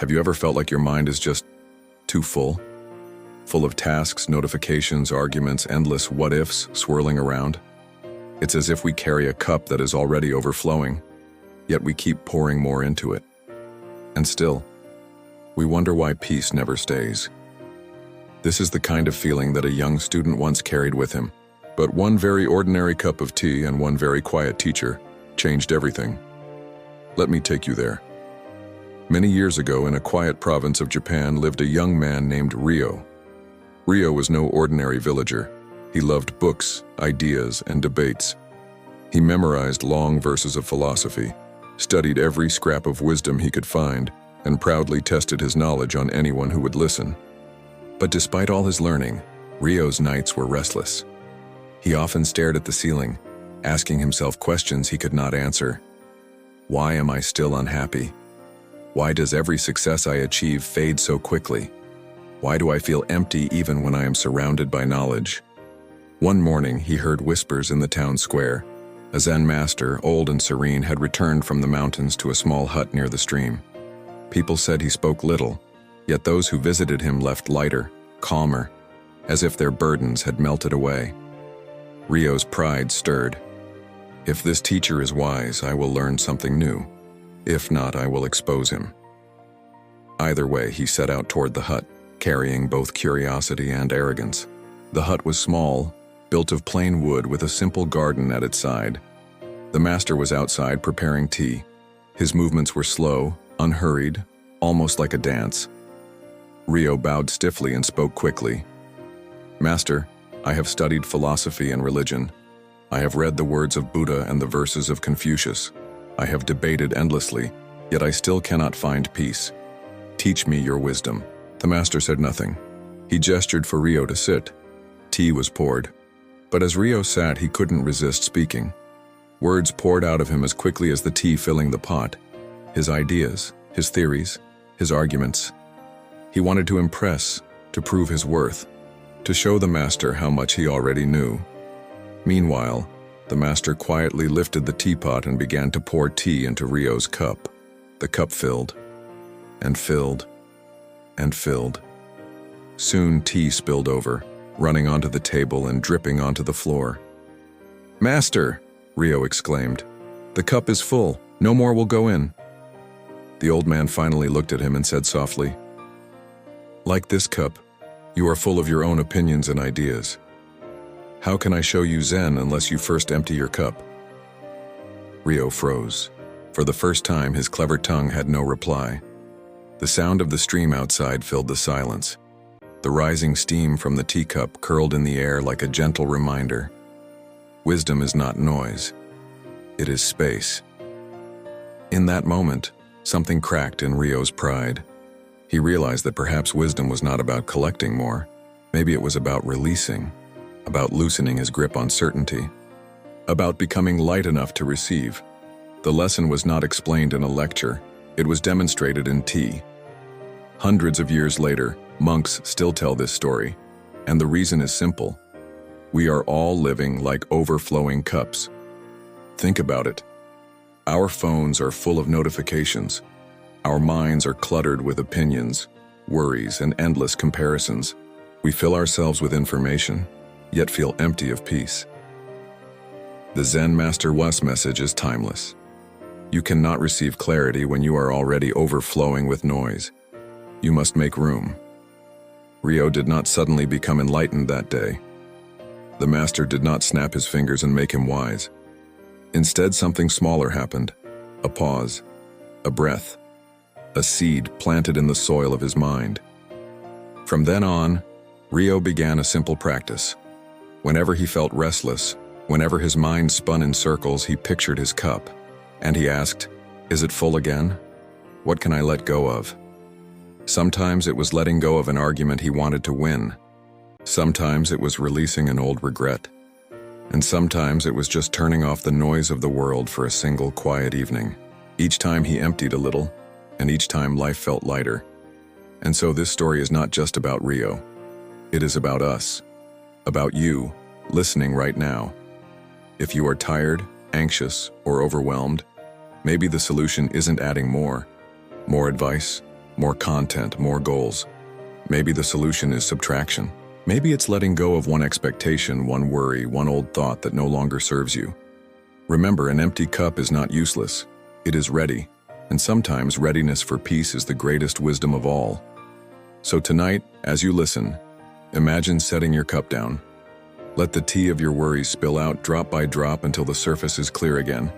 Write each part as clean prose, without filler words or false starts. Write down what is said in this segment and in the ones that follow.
Have you ever felt like your mind is just too full? Full of tasks, notifications, arguments, endless what-ifs swirling around? It's as if we carry a cup that is already overflowing, yet we keep pouring more into it. And still, we wonder why peace never stays. This is the kind of feeling that a young student once carried with him. But one very ordinary cup of tea and one very quiet teacher changed everything. Let me take you there. Many years ago, in a quiet province of Japan, lived a young man named Ryo. Ryo was no ordinary villager. He loved books, ideas, and debates. He memorized long verses of philosophy, studied every scrap of wisdom he could find, and proudly tested his knowledge on anyone who would listen. But despite all his learning, Ryo's nights were restless. He often stared at the ceiling, asking himself questions he could not answer. Why am I still unhappy? Why does every success I achieve fade so quickly? Why do I feel empty even when I am surrounded by knowledge? One morning, he heard whispers in the town square. A Zen master, old and serene, had returned from the mountains to a small hut near the stream. People said he spoke little, yet those who visited him left lighter, calmer, as if their burdens had melted away. Ryo's pride stirred. If this teacher is wise, I will learn something new. If not, I will expose him. Either way, he set out toward the hut, carrying both curiosity and arrogance. The hut was small, built of plain wood with a simple garden at its side. The master was outside preparing tea. His movements were slow, unhurried, almost like a dance. Ryo bowed stiffly and spoke quickly. "Master, I have studied philosophy and religion. I have read the words of Buddha and the verses of Confucius. I have debated endlessly, yet I still cannot find peace. Teach me your wisdom." The master said nothing. He gestured for Ryo to sit. Tea was poured. But as Ryo sat, he couldn't resist speaking. Words poured out of him as quickly as the tea filling the pot. His ideas, his theories, his arguments. He wanted to impress, to prove his worth, to show the master how much he already knew. Meanwhile, the master quietly lifted the teapot and began to pour tea into Ryo's cup. The cup filled, and filled, and filled. Soon tea spilled over, running onto the table and dripping onto the floor. "Master!" Ryo exclaimed. "The cup is full. No more will go in." The old man finally looked at him and said softly, "Like this cup, you are full of your own opinions and ideas. How can I show you Zen unless you first empty your cup?" Ryo froze. For the first time, his clever tongue had no reply. The sound of the stream outside filled the silence. The rising steam from the teacup curled in the air like a gentle reminder. Wisdom is not noise. It is space. In that moment, something cracked in Ryo's pride. He realized that perhaps wisdom was not about collecting more. Maybe it was about releasing, about loosening his grip on certainty, about becoming light enough to receive. The lesson was not explained in a lecture. It was demonstrated in tea. Hundreds of years later, monks still tell this story, and the reason is simple. We are all living like overflowing cups. Think about it. Our phones are full of notifications. Our minds are cluttered with opinions, worries, and endless comparisons. We fill ourselves with information, yet feel empty of peace. The Zen Master Wa's message is timeless. You cannot receive clarity when you are already overflowing with noise. You must make room. Ryo did not suddenly become enlightened that day. The master did not snap his fingers and make him wise. Instead, something smaller happened. A pause, a breath, a seed planted in the soil of his mind. From then on, Ryo began a simple practice. Whenever he felt restless, whenever his mind spun in circles, he pictured his cup, and he asked, "Is it full again? What can I let go of?" Sometimes it was letting go of an argument he wanted to win. Sometimes it was releasing an old regret. And sometimes it was just turning off the noise of the world for a single quiet evening. Each time he emptied a little, and each time life felt lighter. And so this story is not just about Ryo. It is about us, about you, listening right now. If you are tired, anxious, or overwhelmed, maybe the solution isn't adding more advice, more content, more goals. Maybe the solution is subtraction. Maybe it's letting go of one expectation, one worry, one old thought that no longer serves you. Remember, an empty cup is not useless. It is ready, and sometimes readiness for peace is the greatest wisdom of all. So tonight, as you listen, imagine setting your cup down. Let the tea of your worries spill out drop by drop until the surface is clear again.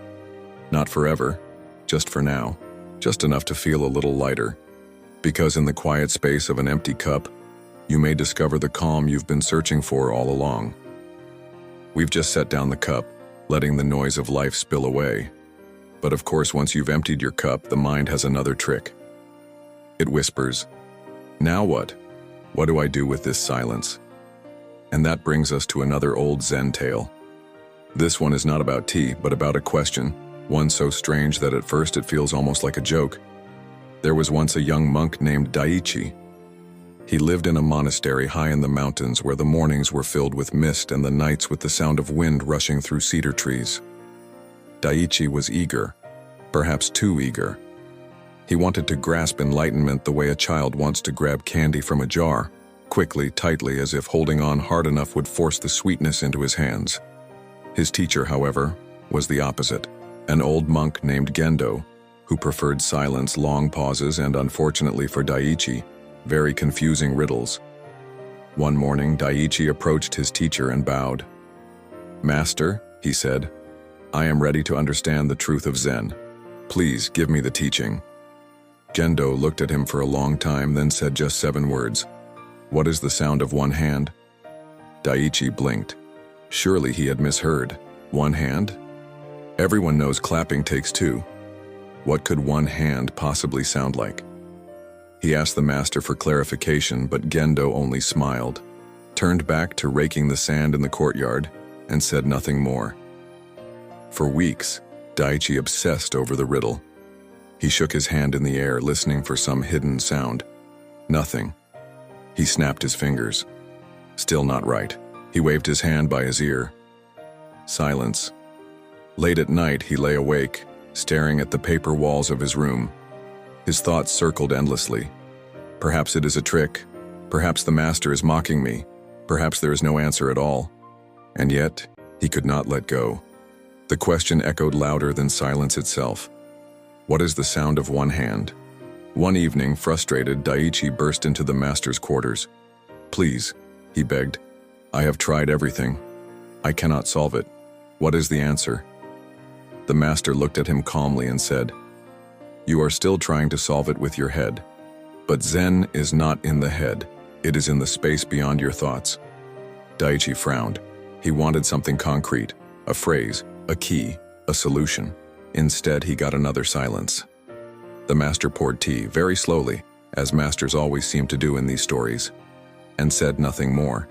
Not forever, just for now, just enough to feel a little lighter. Because in the quiet space of an empty cup, you may discover the calm you've been searching for all along. We've just set down the cup, letting the noise of life spill away. But of course, once you've emptied your cup, the mind has another trick. It whispers, "Now what? What do I do with this silence?" And that brings us to another old Zen tale. This one is not about tea, but about a question, one so strange that at first it feels almost like a joke. There was once a young monk named Daiichi. He lived in a monastery high in the mountains where the mornings were filled with mist and the nights with the sound of wind rushing through cedar trees. Daiichi was eager, perhaps too eager. He wanted to grasp enlightenment the way a child wants to grab candy from a jar, quickly, tightly, as if holding on hard enough would force the sweetness into his hands. His teacher, however, was the opposite, an old monk named Gendo, who preferred silence, long pauses, and unfortunately for Daiichi, very confusing riddles. One morning, Daiichi approached his teacher and bowed. "Master," he said, "I am ready to understand the truth of Zen. Please give me the teaching." Gendo looked at him for a long time, then said just 7 words. "What is the sound of one hand?" Daiichi blinked. Surely he had misheard. One hand? Everyone knows clapping takes 2. What could one hand possibly sound like? He asked the master for clarification, but Gendo only smiled, turned back to raking the sand in the courtyard, and said nothing more. For weeks, Daiichi obsessed over the riddle. He shook his hand in the air, listening for some hidden sound. Nothing. He snapped his fingers. Still not right. He waved his hand by his ear. Silence. Late at night, he lay awake, staring at the paper walls of his room. His thoughts circled endlessly. Perhaps it is a trick. Perhaps the master is mocking me. Perhaps there is no answer at all. And yet, he could not let go. The question echoed louder than silence itself. What is the sound of one hand? One evening, frustrated, Daiichi burst into the master's quarters. "Please," he begged. "I have tried everything. I cannot solve it. What is the answer?" The master looked at him calmly and said, "You are still trying to solve it with your head. But Zen is not in the head. It is in the space beyond your thoughts." Daiichi frowned. He wanted something concrete, a phrase, a key, a solution. Instead, he got another silence. The master poured tea very slowly, as masters always seem to do in these stories, and said nothing more.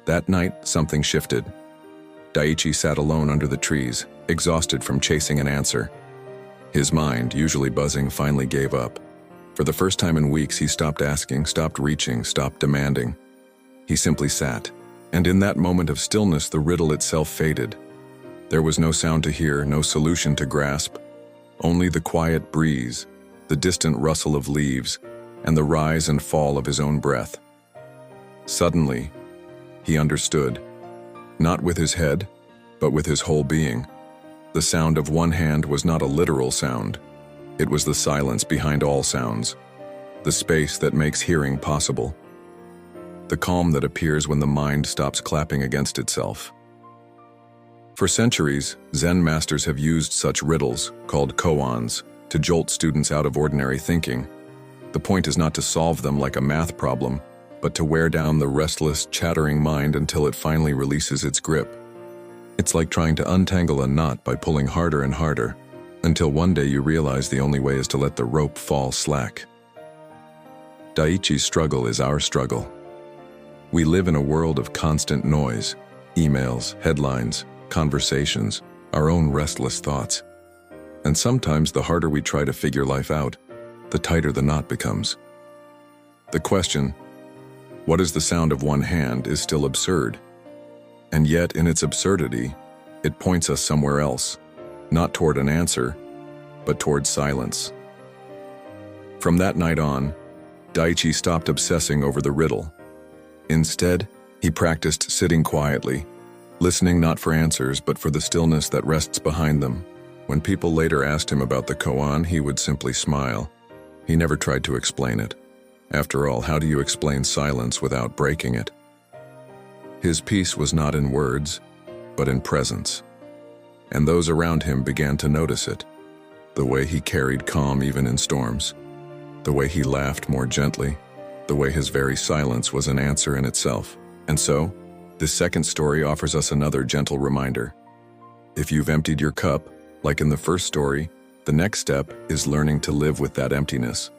That night, something shifted. Daiichi sat alone under the trees, exhausted from chasing an answer. His mind, usually buzzing, finally gave up. For the first time in weeks, he stopped asking, stopped reaching, stopped demanding. He simply sat, and in that moment of stillness, the riddle itself faded. There was no sound to hear, no solution to grasp, only the quiet breeze, the distant rustle of leaves, and the rise and fall of his own breath. Suddenly, he understood, not with his head, but with his whole being. The sound of one hand was not a literal sound. It was the silence behind all sounds, the space that makes hearing possible, the calm that appears when the mind stops clapping against itself. For centuries, Zen masters have used such riddles, called koans, to jolt students out of ordinary thinking. The point is not to solve them like a math problem, but to wear down the restless, chattering mind until it finally releases its grip. It's like trying to untangle a knot by pulling harder and harder, until one day you realize the only way is to let the rope fall slack. Daiichi's struggle is our struggle. We live in a world of constant noise, emails, headlines, conversations, our own restless thoughts. And sometimes the harder we try to figure life out, the tighter the knot becomes. The question, what is the sound of one hand, is still absurd. And yet, in its absurdity, it points us somewhere else, not toward an answer, but toward silence. From that night on, Daichi stopped obsessing over the riddle. Instead, he practiced sitting quietly, listening not for answers but for the stillness that rests behind them. When people later asked him about the koan, he would simply smile. He never tried to explain it. After all, how do you explain silence without breaking it? His peace was not in words, but in presence. And those around him began to notice it. The way he carried calm even in storms. The way he laughed more gently. The way his very silence was an answer in itself. And so, this second story offers us another gentle reminder. If you've emptied your cup, like in the first story, the next step is learning to live with that emptiness.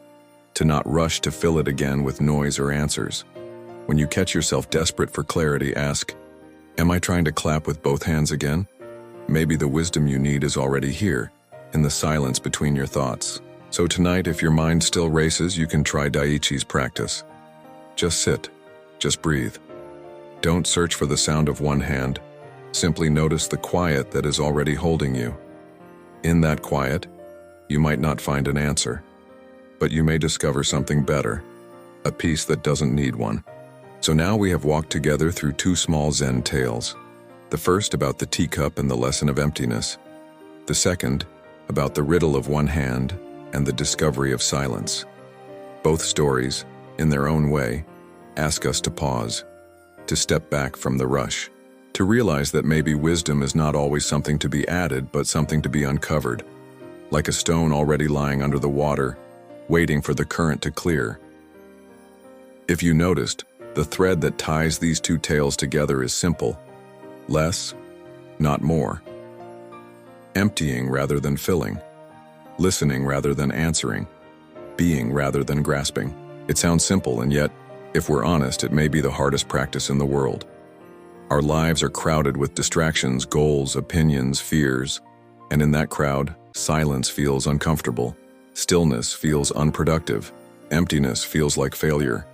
To not rush to fill it again with noise or answers. When you catch yourself desperate for clarity, ask, am I trying to clap with both hands again? Maybe the wisdom you need is already here, in the silence between your thoughts. So tonight, if your mind still races, you can try Daiichi's practice. Just sit. Just breathe. Don't search for the sound of one hand. Simply notice the quiet that is already holding you. In that quiet, you might not find an answer, but you may discover something better, a peace that doesn't need one. So now we have walked together through two small Zen tales. The first about the teacup and the lesson of emptiness. The second about the riddle of one hand and the discovery of silence. Both stories, in their own way, ask us to pause, to step back from the rush, to realize that maybe wisdom is not always something to be added, but something to be uncovered, like a stone already lying under the water, waiting for the current to clear. If you noticed, the thread that ties these two tales together is simple. Less, not more. Emptying rather than filling. Listening rather than answering. Being rather than grasping. It sounds simple, and yet, if we're honest, it may be the hardest practice in the world. Our lives are crowded with distractions, goals, opinions, fears, and in that crowd, silence feels uncomfortable. Stillness feels unproductive. Emptiness feels like failure.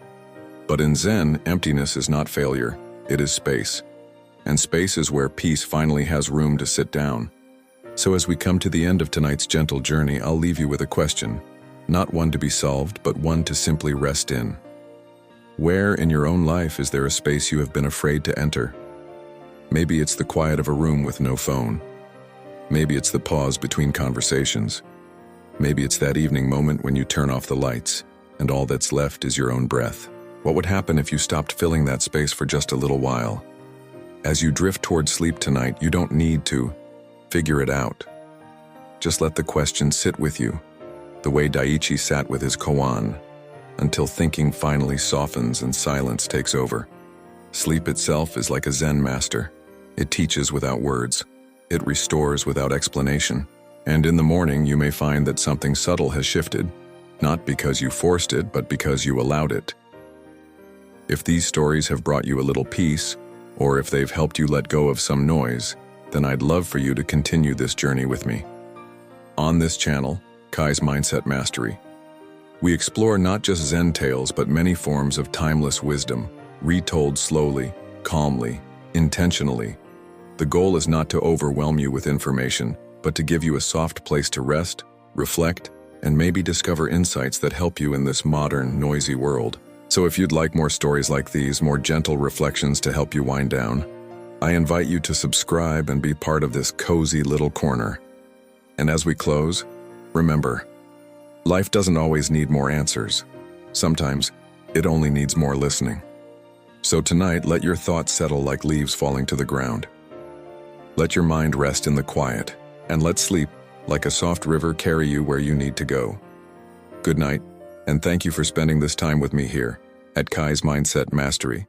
But in Zen, emptiness is not failure, it is space. And space is where peace finally has room to sit down. So as we come to the end of tonight's gentle journey, I'll leave you with a question. Not one to be solved, but one to simply rest in. Where in your own life is there a space you have been afraid to enter? Maybe it's the quiet of a room with no phone. Maybe it's the pause between conversations. Maybe it's that evening moment when you turn off the lights, and all that's left is your own breath. What would happen if you stopped filling that space for just a little while? As you drift toward sleep tonight, you don't need to figure it out. Just let the question sit with you, the way Daiichi sat with his koan, until thinking finally softens and silence takes over. Sleep itself is like a Zen master. It teaches without words. It restores without explanation. And in the morning, you may find that something subtle has shifted, not because you forced it, but because you allowed it. If these stories have brought you a little peace, or if they've helped you let go of some noise, then I'd love for you to continue this journey with me. On this channel, Kai's Mindset Mastery, we explore not just Zen tales, but many forms of timeless wisdom, retold slowly, calmly, intentionally. The goal is not to overwhelm you with information, but to give you a soft place to rest, reflect, and maybe discover insights that help you in this modern, noisy world. So if you'd like more stories like these, more gentle reflections to help you wind down, I invite you to subscribe and be part of this cozy little corner. And as we close, remember, life doesn't always need more answers. Sometimes, it only needs more listening. So tonight, let your thoughts settle like leaves falling to the ground. Let your mind rest in the quiet, and let sleep, like a soft river, carry you where you need to go. Good night, and thank you for spending this time with me here at Kai's Mindset Mastery.